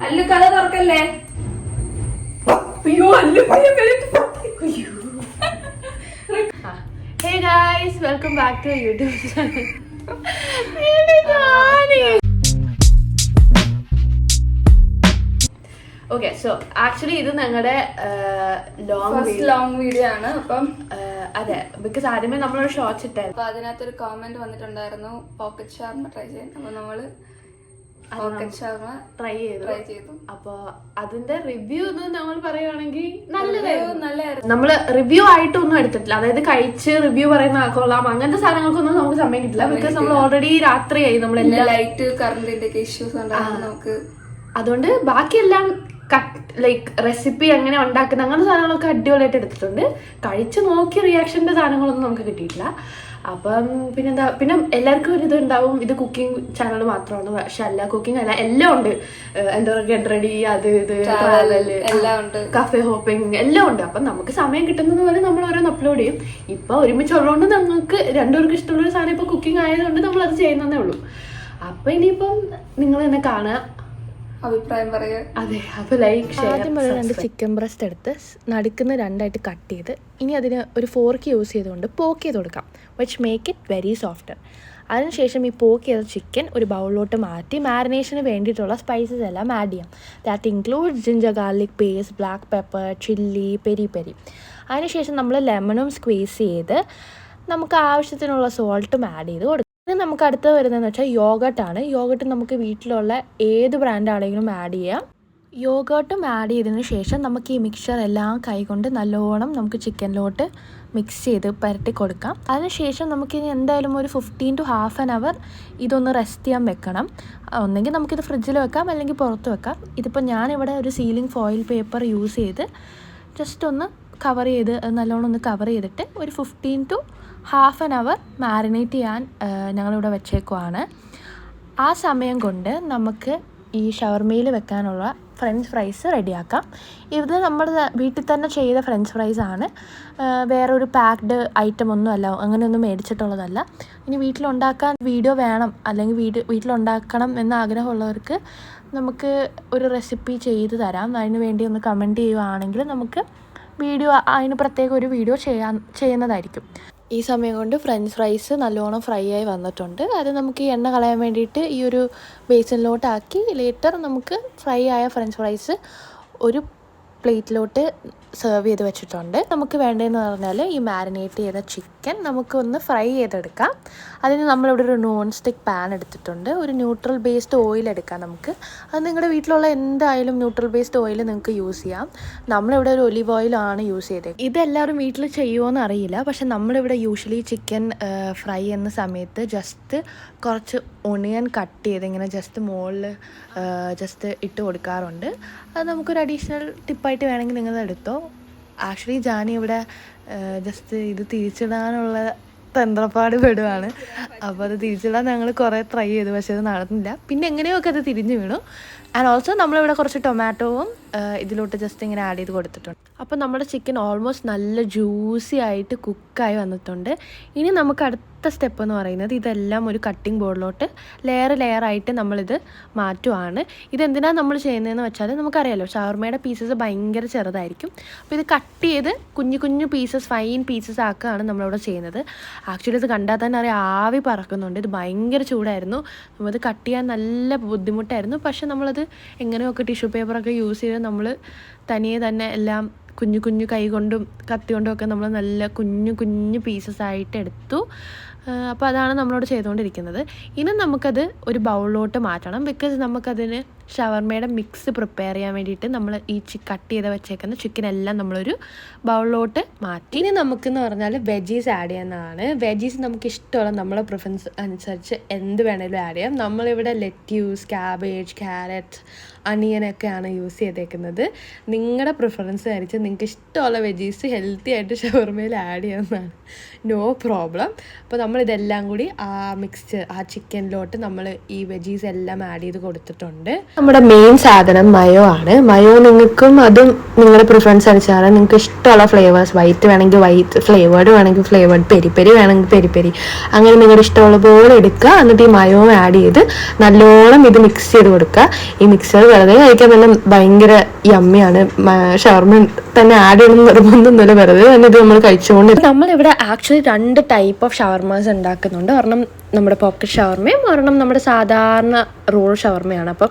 അല്ലു കഥ തുറക്കല്ലേ. അയ്യോ Allu Hey guys, welcome back to YouTube channel. Okay, so actually ഇത് ഞങ്ങളുടെ ലോങ് വീഡിയോ ആണ്. അപ്പം അതെ, ബിക്കോസ് ആദ്യമേ നമ്മളൊരു ഷോർട്സ് ഇട്ടായിരുന്നു. അപ്പൊ അതിനകത്തൊരു കമന്റ് വന്നിട്ടുണ്ടായിരുന്നു പോക്കറ്റ് ഷവർമ ട്രൈ ചെയ്യാൻ. അപ്പൊ നമ്മള് പോക്കറ്റ് ഷവർമ ട്രൈ ചെയ്തു. അപ്പൊ അതിന്റെ റിവ്യൂ എന്ന് നമ്മൾ പറയുവാണെങ്കിൽ നല്ലതായിരുന്നു. നമ്മള് റിവ്യൂ ആയിട്ടൊന്നും എടുത്തിട്ടില്ല, അതായത് കഴിച്ച് റിവ്യൂ പറയുന്ന കൊള്ളാം അങ്ങനത്തെ സാധനങ്ങൾക്കൊന്നും നമുക്ക് സമയം കിട്ടില്ല. ബിക്കോസ് നമ്മൾ ഓൾറെഡി രാത്രിയായി, നമ്മളെല്ലാം ലൈറ്റ് കറണ്ടിന്റെ ഒക്കെ ഇഷ്യൂസ് ഉണ്ടായിരുന്നു നമുക്ക്. അതുകൊണ്ട് ബാക്കിയെല്ലാം ലൈക്ക് റെസിപ്പി എങ്ങനെ ഉണ്ടാക്കുന്ന അങ്ങനെ സാധനങ്ങളൊക്കെ അടിപൊളിയായിട്ട് എടുത്തിട്ടുണ്ട്. കഴിച്ച് നോക്കി റിയാക്ഷന്റെ സാധനങ്ങളൊന്നും നമുക്ക് കിട്ടിയിട്ടില്ല. അപ്പം പിന്നെന്താ, പിന്നെ എല്ലാവർക്കും ഒരു ഇതുണ്ടാവും, ഇത് കുക്കിംഗ് ചാനൽ മാത്രമാണ്. പക്ഷെ അല്ല, കുക്കിംഗ് അല്ല, എല്ലാം ഉണ്ട്. എന്താ പറയുക, ഗെറ്റ് റെഡി, അത് ഇത് ട്രാവല്, എല്ലാം ഉണ്ട്, കഫേ ഹോപ്പിംഗ് എല്ലാം ഉണ്ട്. അപ്പം നമുക്ക് സമയം കിട്ടുന്നത് പോലെ നമ്മൾ ഓരോന്ന് അപ്ലോഡ് ചെയ്യും. ഇപ്പൊ ഒരുമിച്ചുള്ളതുകൊണ്ട് നമുക്ക് രണ്ടുപേർക്ക് ഇഷ്ടമുള്ളൊരു സാധനം ഇപ്പൊ കുക്കിംഗ് ആയതുകൊണ്ട് നമ്മൾ അത് ചെയ്യുന്നതേ ഉള്ളൂ. അപ്പൊ ഇനിയിപ്പം നിങ്ങൾ തന്നെ കാണുക, അഭിപ്രായം പറയുക. അതെ, അപ്പോൾ ലൈക്ക് ഷെയർ. ആദ്യം ഒരു 2 ചിക്കൻ ബ്രസ്റ്റ് എടുത്ത് നടുക്കുന്ന 2ആയിട്ട് കട്ട് ചെയ്ത് ഇനി അതിന് ഒരു ഫോർക്ക് യൂസ് ചെയ്തുകൊണ്ട് പോക്ക് ചെയ്ത് കൊടുക്കാം, which make it very softer. അതിനുശേഷം ഈ പോക്ക് ചെയ്ത ചിക്കൻ ഒരു ബൗളിലോട്ട് മാറ്റി മാരിനേഷന് വേണ്ടിയിട്ടുള്ള സ്പൈസസ് എല്ലാം ആഡ് ചെയ്യാം. That includes ginger garlic paste, black pepper, chilli, peri peri. അതിനുശേഷം നമ്മൾ ലെമണും സ്ക്വീസ് ചെയ്ത് നമുക്ക് ആവശ്യത്തിനുള്ള സോൾട്ടും ആഡ് ചെയ്ത് കൊടുക്കാം. ഇത് നമുക്ക് അടുത്ത് വരുന്നതെന്ന് വെച്ചാൽ യോഗട്ടാണ്. യോഗട്ട് നമുക്ക് വീട്ടിലുള്ള ഏത് ബ്രാൻഡാണെങ്കിലും ആഡ് ചെയ്യാം. യോഗട്ടും ആഡ് ചെയ്തതിന് ശേഷം നമുക്ക് ഈ മിക്സ്ചർ എല്ലാം കൈകൊണ്ട് നല്ലോണം നമുക്ക് ചിക്കനിലോട്ട് മിക്സ് ചെയ്ത് പുരട്ടി കൊടുക്കാം. അതിനുശേഷം നമുക്കിനി എന്തായാലും ഒരു 15 to half an hour ഇതൊന്ന് റെസ്റ്റ് ചെയ്യാൻ വെക്കണം. ഒന്നെങ്കിൽ നമുക്കിത് ഫ്രിഡ്ജിൽ വെക്കാം, അല്ലെങ്കിൽ പുറത്ത് വെക്കാം. ഇതിപ്പോൾ ഞാനിവിടെ ഒരു സീലിംഗ് ഫോയിൽ പേപ്പർ യൂസ് ചെയ്ത് ജസ്റ്റ് ഒന്ന് കവർ ചെയ്ത് നല്ലോണം ഒന്ന് കവർ ചെയ്തിട്ട് ഒരു 15 to half an hour marinate ചെയ്യാൻ ഞങ്ങളിവിടെ വെച്ചേക്കുവാണ്. ആ സമയം കൊണ്ട് നമുക്ക് ഈ ഷവർമയിൽ വെക്കാനുള്ള ഫ്രഞ്ച് ഫ്രൈസ് റെഡിയാക്കാം. ഇത് നമ്മൾ വീട്ടിൽ തന്നെ ചെയ്ത ഫ്രഞ്ച് ഫ്രൈസാണ്, വേറൊരു പാക്ഡ് ഐറ്റം ഒന്നും അല്ല, അങ്ങനെയൊന്നും മേടിച്ചിട്ടുള്ളതല്ല. ഇനി വീട്ടിലുണ്ടാക്കാൻ വീഡിയോ വേണം, അല്ലെങ്കിൽ വീട്ടിലുണ്ടാക്കണം എന്ന ആഗ്രഹമുള്ളവർക്ക് നമുക്ക് ഒരു റെസിപ്പി ചെയ്ത് തരാം. അതിന് വേണ്ടി ഒന്ന് കമൻറ്റ് ചെയ്യുകയാണെങ്കിൽ നമുക്ക് വീഡിയോ, അതിന് പ്രത്യേകം ഒരു വീഡിയോ ചെയ്യുന്നതായിരിക്കും. ഈ സമയം കൊണ്ട് ഫ്രഞ്ച് ഫ്രൈസ് നല്ലോണം ഫ്രൈ ആയി വന്നിട്ടുണ്ട്. അത് നമുക്ക് ഈ എണ്ണ കളയാൻ വേണ്ടിയിട്ട് ഈ ഒരു ബേസിനിലോട്ടാക്കി ലേറ്റർ നമുക്ക് ഫ്രൈ ആയ ഫ്രഞ്ച് ഫ്രൈസ് ഒരു പ്ലേറ്റിലോട്ട് സെർവ് ചെയ്ത് വെച്ചിട്ടുണ്ട്. നമുക്ക് വേണ്ടതെന്ന് പറഞ്ഞാൽ ഈ മാരിനേറ്റ് ചെയ്ത ചിക്കൻ നമുക്കൊന്ന് ഫ്രൈ ചെയ്തെടുക്കാം. അതിന് നമ്മളിവിടെ ഒരു നോൺ സ്റ്റിക്ക് പാൻ എടുത്തിട്ടുണ്ട്. ഒരു ന്യൂട്രൽ ബേസ്ഡ് ഓയിൽ എടുക്കാം നമുക്ക്. അത് നിങ്ങളുടെ വീട്ടിലുള്ള എന്തായാലും ന്യൂട്രൽ ബേസ്ഡ് ഓയിൽ നിങ്ങൾക്ക് യൂസ് ചെയ്യാം. നമ്മളിവിടെ ഒരു ഒലിവ് ഓയിലാണ് യൂസ് ചെയ്തത്. ഇതെല്ലാവരും വീട്ടിൽ ചെയ്യുമോയെന്ന് അറിയില്ല, പക്ഷെ നമ്മളിവിടെ യൂഷ്വലി ചിക്കൻ ഫ്രൈ ചെയ്യുന്ന സമയത്ത് ജസ്റ്റ് കുറച്ച് ഒണിയൻ കട്ട് ചെയ്ത് ഇങ്ങനെ ജസ്റ്റ് മുകളിൽ ജസ്റ്റ് ഇട്ട് കൊടുക്കാറുണ്ട്. അത് നമുക്കൊരു അഡീഷണൽ ടിപ്പായിട്ട് വേണമെങ്കിൽ നിങ്ങൾ എടുത്തോ. ആക്ച്വലി ജാനി ഇവിടെ ജസ്റ്റ് ഇത് തിരിച്ചിടാനുള്ള തന്ത്രപ്പാട് പെടുവാണ്. അപ്പോൾ അത് തിരിച്ചിടാൻ ഞങ്ങൾ കുറേ ട്രൈ ചെയ്തു, പക്ഷേ അത് നടന്നില്ല. പിന്നെ എങ്ങനെയൊക്കെ അത് തിരിഞ്ഞു വീണു. ആൻഡ് ഓൾസോ നമ്മളിവിടെ കുറച്ച് ടൊമാറ്റോവും ഇതിലോട്ട് ജസ്റ്റ് ഇങ്ങനെ ആഡ് ചെയ്ത് കൊടുത്തിട്ടുണ്ട്. അപ്പോൾ നമ്മുടെ ചിക്കൻ ഓൾമോസ്റ്റ് നല്ല ജ്യൂസി ആയിട്ട് കുക്കായി വന്നിട്ടുണ്ട്. ഇനി നമുക്ക് അടുത്ത സ്റ്റെപ്പ് എന്ന് പറയുന്നത് ഇതെല്ലാം ഒരു കട്ടിംഗ് ബോർഡിലോട്ട് ലെയറായിട്ട് നമ്മളിത് മാറ്റുവാണ്. ഇതെന്തിനാണ് നമ്മൾ ചെയ്യുന്നതെന്ന് വെച്ചാൽ നമുക്കറിയാലോ, ഷവർമയുടെ പീസസ് ഭയങ്കര ചെറുതായിരിക്കും. അപ്പോൾ ഇത് കട്ട് ചെയ്ത് കുഞ്ഞു പീസസ്, ഫൈൻ പീസസ് ആക്കുകയാണ് നമ്മളിവിടെ ചെയ്യുന്നത്. ആക്ച്വലി ഇത് കണ്ടാൽ തന്നെ അറിയാം, ആവി പറക്കുന്നുണ്ട്. ഇത് ഭയങ്കര ചൂടായിരുന്നു, നമ്മത് കട്ട് ചെയ്യാൻ നല്ല ബുദ്ധിമുട്ടായിരുന്നു. പക്ഷെ നമ്മളത് എങ്ങനെയൊക്കെ ടിഷ്യൂ പേപ്പറൊക്കെ യൂസ് ചെയ്ത് നമ്മൾ തനിയെ തന്നെ എല്ലാം കുഞ്ഞു കൈ കൊണ്ടും കത്തി കൊണ്ടും ഒക്കെ നമ്മൾ നല്ല കുഞ്ഞു പീസസ് ആയിട്ട് എടുത്തു. അപ്പോൾ അതാണ് നമ്മളോട് ചെയ്തുകൊണ്ടിരിക്കുന്നത്. ഇനി നമുക്കത് ഒരു ബൗളിലോട്ട് മാറ്റണം. ബിക്കോസ് നമുക്കതിന് ഷവർമയുടെ മിക്സ് പ്രിപ്പയർ ചെയ്യാൻ വേണ്ടിയിട്ട് നമ്മൾ ഈ കട്ട് ചെയ്ത് വെച്ചേക്കുന്ന ചിക്കൻ എല്ലാം നമ്മളൊരു ബൗളിലോട്ട് മാറ്റി. ഇനി നമുക്കെന്ന് പറഞ്ഞാൽ വെജീസ് ആഡ് ചെയ്യുന്നതാണ്. വെജീസ് നമുക്ക് ഇഷ്ടമുള്ള നമ്മളെ പ്രിഫറൻസ് അനുസരിച്ച് എന്ത് വേണേലും ആഡ് ചെയ്യാം. നമ്മളിവിടെ ലെറ്റ്യൂസ്, ക്യാബേജ്, ക്യാരറ്റ്, അണിയനൊക്കെയാണ് യൂസ് ചെയ്തേക്കുന്നത്. നിങ്ങളുടെ പ്രിഫറൻസ് അനുസരിച്ച് നിങ്ങൾക്ക് ഇഷ്ടമുള്ള വെജീസ് ഹെൽത്തി ആയിട്ട് ഷവർമയിൽ ആഡ് ചെയ്യുന്നതാണ്, നോ പ്രോബ്ലം. അപ്പോൾ നമ്മളിതെല്ലാം കൂടി ആ ചിക്കനിലോട്ട് നമ്മൾ ഈ വെജീസ് എല്ലാം ആഡ് ചെയ്ത് കൊടുത്തിട്ടുണ്ട്. നമ്മുടെ മെയിൻ സാധനം മയോ ആണ്. മയോ നിങ്ങൾക്കും അതും നിങ്ങളുടെ പ്രിഫറൻസ് അനുസരിച്ചാണ്. നിങ്ങൾക്ക് ഇഷ്ടമുള്ള ഫ്ലേവേഴ്സ്, വൈറ്റ് വേണമെങ്കിൽ വൈറ്റ്, ഫ്ലേവേർഡ് വേണമെങ്കിൽ ഫ്ലേവേർഡ്, പെരി പെരി വേണമെങ്കിൽ പെരി പെരി, അങ്ങനെ നിങ്ങളുടെ ഇഷ്ടമുള്ള പോലെ എടുക്കുക. എന്നിട്ട് ഈ മയോ ആഡ് ചെയ്ത് നല്ലോണം ഇത് മിക്സ് ചെയ്ത് കൊടുക്കുക. ഈ മിക്സർ വെറുതെ കഴിക്കാൻ തന്നെ ഭയങ്കര യമ്മിയാണ്. ഷവർമ തന്നെ ആഡ് ചെയ്യണം നിർബന്ധമൊന്നുമില്ല, വെറുതെ തന്നെ ഇത് നമ്മൾ കഴിച്ചുകൊണ്ട്. നമ്മളിവിടെ ആക്ച്വലി 2 ടൈപ്പ് ഓഫ് ഷവർമാസ് ഉണ്ടാക്കുന്നുണ്ട്. ഒരെണ്ണം നമ്മുടെ പോക്കറ്റ് ഷവർമയും ഒരെണ്ണം നമ്മുടെ സാധാരണ റോൾ ഷവർമയാണ്. അപ്പം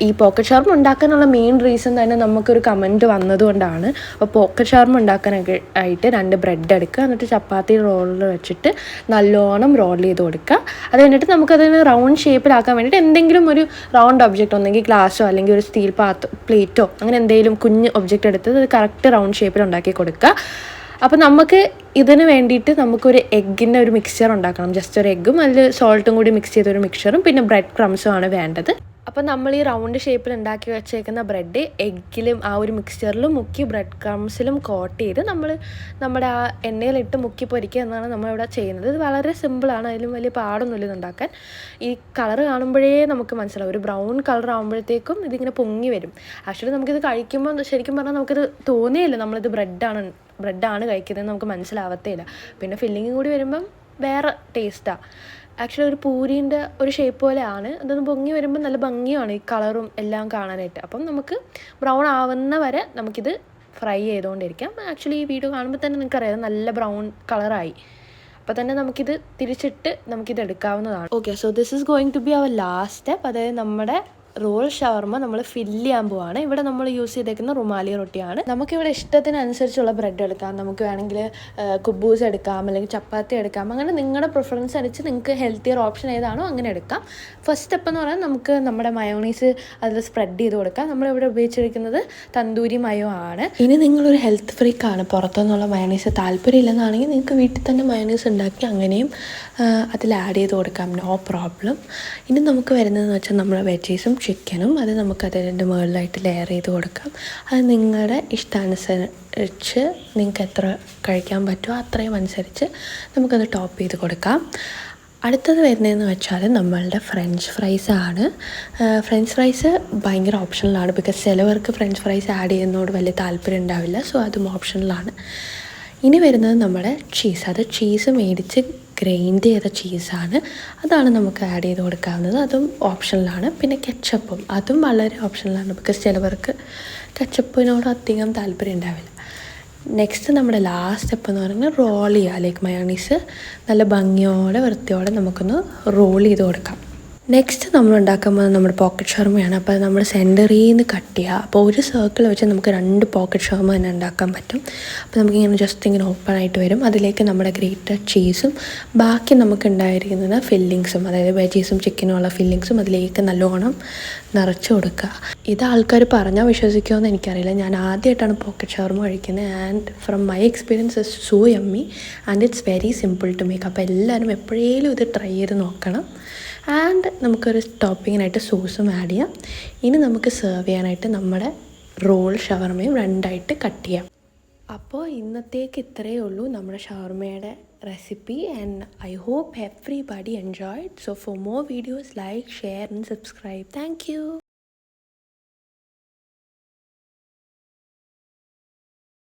ഈ പോക്കറ്റ് ഷവർമ ഉണ്ടാക്കാനുള്ള മെയിൻ റീസൺ തന്നെ നമുക്കൊരു കമൻറ്റ് വന്നതുകൊണ്ടാണ്. അപ്പോൾ പോക്കറ്റ് ഷവർമ ഉണ്ടാക്കാനൊക്കെ ആയിട്ട് 2 ബ്രെഡ് എടുക്കുക, എന്നിട്ട് ചപ്പാത്തി റോളിൽ വെച്ചിട്ട് നല്ലോണം റോൾ ചെയ്ത് കൊടുക്കുക. അത് കഴിഞ്ഞിട്ട് നമുക്കതിന് റൗണ്ട് ഷേപ്പിലാക്കാൻ വേണ്ടിയിട്ട് എന്തെങ്കിലും ഒരു റൗണ്ട് ഒബ്ജക്റ്റ്, ഒന്നെങ്കിൽ ഗ്ലാസ്സോ അല്ലെങ്കിൽ ഒരു സ്റ്റീൽ പ്ലേറ്റോ അങ്ങനെ എന്തെങ്കിലും കുഞ്ഞ് ഒബ്ജക്റ്റ് എടുത്ത് അത് കറക്റ്റ് റൗണ്ട് ഷേപ്പിൽ ഉണ്ടാക്കി കൊടുക്കുക. അപ്പോൾ നമുക്ക് ഇതിന് വേണ്ടിയിട്ട് നമുക്കൊരു എഗ്ഗിൻ്റെ ഒരു മിക്സ്ചർ ഉണ്ടാക്കണം. ജസ്റ്റ് ഒരു എഗ്ഗും അതിൽ സോൾട്ടും കൂടി മിക്സ് ചെയ്തൊരു മിക്സ്ചറും പിന്നെ ബ്രെഡ് ക്രംസും ആണ് വേണ്ടത്. അപ്പോൾ നമ്മൾ ഈ റൗണ്ട് ഷേപ്പിൽ ഉണ്ടാക്കി വെച്ചേക്കുന്ന ബ്രെഡ് എഗ്ഗിലും ആ ഒരു മിക്സ്ചറിലും മുക്കി ബ്രെഡ് ക്രംസിലും കോട്ട് ചെയ്ത് നമ്മുടെ ആ എണ്ണയിലിട്ട് മുക്കി പൊരിക്കുക എന്നാണ് നമ്മളിവിടെ ചെയ്യുന്നത്. ഇത് വളരെ സിമ്പിളാണ്, അതിലും വലിയ പാടൊന്നുമില്ല ഇത് ഉണ്ടാക്കാൻ. ഈ കളർ കാണുമ്പോഴേ നമുക്ക് മനസ്സിലാവും, ഒരു ബ്രൗൺ കളർ ആകുമ്പോഴത്തേക്കും ഇതിങ്ങനെ പൊങ്ങി വരും. ആക്ച്വലി നമുക്കിത് കഴിക്കുമ്പോൾ ശരിക്കും പറഞ്ഞാൽ നമുക്കിത് തോന്നിയില്ല നമ്മളിത് ബ്രെഡാണ് കഴിക്കുന്നത്, നമുക്ക് മനസ്സിലാവത്തേ ഇല്ല. പിന്നെ ഫില്ലിങ്ങും കൂടി വരുമ്പം വേറെ ടേസ്റ്റാണ്. ആക്ച്വലി ഒരു പൂരീൻ്റെ ഒരു ഷേപ്പ് പോലെയാണ്. അതൊന്ന് പൊങ്ങി വരുമ്പോൾ നല്ല ഭംഗിയാണ് ഈ കളറും എല്ലാം കാണാനായിട്ട്. അപ്പം നമുക്ക് ബ്രൗൺ ആവുന്ന വരെ നമുക്കിത് ഫ്രൈ ചെയ്തുകൊണ്ടിരിക്കാം. ആക്ച്വലി ഈ വീഡിയോ കാണുമ്പോൾ തന്നെ നിങ്ങൾക്കറിയാം നല്ല ബ്രൗൺ കളറായി. അപ്പോൾ തന്നെ നമുക്കിത് തിരിച്ചിട്ട് നമുക്കിത് എടുക്കാവുന്നതാണ്. Okay, so this is going to be our last step. അതായത് നമ്മുടെ റോൾ ഷവർമ നമ്മൾ ഫില്ല് ചെയ്യാൻ പോവാണ്. ഇവിടെ നമ്മൾ യൂസ് ചെയ്തേക്കുന്ന റുമാലി റൊട്ടിയാണ്. നമുക്കിവിടെ ഇഷ്ടത്തിനനുസരിച്ചുള്ള ബ്രെഡ് എടുക്കാം. നമുക്ക് വേണമെങ്കിൽ കുബൂസ് എടുക്കാം, അല്ലെങ്കിൽ ചപ്പാത്തി എടുക്കാം. അങ്ങനെ നിങ്ങളുടെ പ്രിഫറൻസ് അനുസരിച്ച് നിങ്ങൾക്ക് ഹെൽത്തിയർ ഓപ്ഷൻ ഏതാണോ അങ്ങനെ എടുക്കാം. ഫസ്റ്റ് സ്റ്റെപ്പ് എന്ന് പറഞ്ഞാൽ നമുക്ക് നമ്മുടെ മയോണീസ് അതിൽ സ്പ്രെഡ് ചെയ്ത് കൊടുക്കാം. നമ്മളിവിടെ ഉപയോഗിച്ചിരിക്കുന്നത് തന്തൂരി മയോ ആണ്. ഇനി നിങ്ങളൊരു ഹെൽത്ത് ഫ്രീക്കാണ്, പുറത്തുനിന്നുള്ള മയോണീസ് താല്പര്യമില്ലെന്നാണെങ്കിൽ നിങ്ങൾക്ക് വീട്ടിൽ തന്നെ മയോണീസ് ഉണ്ടാക്കി അങ്ങനെയും അതിൽ ആഡ് ചെയ്ത് കൊടുക്കാം, നോ പ്രോബ്ലം. ഇനി നമുക്ക് വരുന്നതെന്ന് വെച്ചാൽ നമ്മുടെ വെജീസും ചിക്കനും അത് നമുക്ക് അതിൻ്റെ മുകളിലായിട്ട് ലെയർ ചെയ്ത് കൊടുക്കാം. അത് നിങ്ങളുടെ ഇഷ്ടാനുസരിച്ച് നിങ്ങൾക്ക് എത്ര കഴിക്കാൻ പറ്റുമോ അത്രയും അനുസരിച്ച് നമുക്കത് ടോപ്പ് ചെയ്ത് കൊടുക്കാം. അടുത്തത് വരുന്നതെന്ന് വെച്ചാൽ നമ്മളുടെ ഫ്രഞ്ച് ഫ്രൈസ് ആണ്. ഫ്രഞ്ച് ഫ്രൈസ് ഭയങ്കര ഓപ്ഷണലാണ്, ബിക്കോസ് ചിലവർക്ക് ഫ്രഞ്ച് ഫ്രൈസ് ആഡ് ചെയ്യുന്നതോട് വലിയ താല്പര്യം ഉണ്ടാവില്ല. സോ അതും ഓപ്ഷണലാണ്. ഇനി വരുന്നത് നമ്മുടെ ചീസ്. അത് ചീസ് മേടിച്ച് ഗ്രൈൻഡ് ചെയ്ത ചീസാണ്, അതാണ് നമുക്ക് ആഡ് ചെയ്ത് കൊടുക്കാവുന്നത്. അതും ഓപ്ഷനിലാണ്. പിന്നെ കെച്ചപ്പും അതും വളരെ ഓപ്ഷനിലാണ്, ബിക്കോസ് ചിലവർക്ക് കെച്ചപ്പിനോട് അധികം താല്പര്യം ഉണ്ടാവില്ല. നെക്സ്റ്റ് നമ്മുടെ ലാസ്റ്റ് സ്റ്റെപ്പ് എന്ന് പറയുന്നത് റോൾ ചെയ്യുക. ലൈക്ക് മയോണീസ് നല്ല ഭംഗിയോടെ വൃത്തിയോടെ നമുക്കൊന്ന് റോൾ ചെയ്ത് കൊടുക്കാം. നെക്സ്റ്റ് നമ്മൾ ഉണ്ടാക്കാൻ പോകുന്നത് നമ്മുടെ പോക്കറ്റ് ഷവർമയാണ്. അപ്പോൾ അത് നമ്മൾ സെൻറ്ററിൽ നിന്ന് കട്ട് ചെയ്യുക. അപ്പോൾ ഒരു സർക്കിൾ വെച്ച് നമുക്ക് 2 പോക്കറ്റ് ഷവർമ തന്നെ ഉണ്ടാക്കാൻ പറ്റും. അപ്പോൾ നമുക്കിങ്ങനെ ജസ്റ്റ് ഇങ്ങനെ ഓപ്പൺ ആയിട്ട് വരും. അതിലേക്ക് നമ്മുടെ ഗ്രേറ്റഡ് ചീസും ബാക്കി നമുക്ക് ഉണ്ടായിരിക്കുന്നത് ഫില്ലിങ്സും, അതായത് വെജീസും ചിക്കനും ഉള്ള ഫില്ലിങ്സും അതിലേക്ക് നല്ലോണം നിറച്ച് കൊടുക്കുക. ഇത് ആൾക്കാർ പറഞ്ഞാൽ വിശ്വസിക്കുമെന്ന് എനിക്കറിയില്ല. ഞാൻ ആദ്യമായിട്ടാണ് പോക്കറ്റ് ഷവർമ കഴിക്കുന്നത്. And from my experience is so yummy and it's very simple to make. അപ്പോൾ എല്ലാവരും എപ്പോഴേലും ഇത് ട്രൈ ചെയ്ത് നോക്കണം. ആൻഡ് നമുക്കൊരു ടോപ്പിങ്ങിനായിട്ട് സോസും ആഡ് ചെയ്യാം. ഇനി നമുക്ക് സെർവ് ചെയ്യാനായിട്ട് നമ്മുടെ റോൾ ഷവർമയും 2ആയിട്ട് കട്ട് ചെയ്യാം. അപ്പോൾ ഇന്നത്തേക്ക് ഇത്രയേ ഉള്ളൂ നമ്മുടെ ഷവർമയുടെ recipe. And I hope everybody enjoyed. So for more videos like, share and subscribe. Thank U.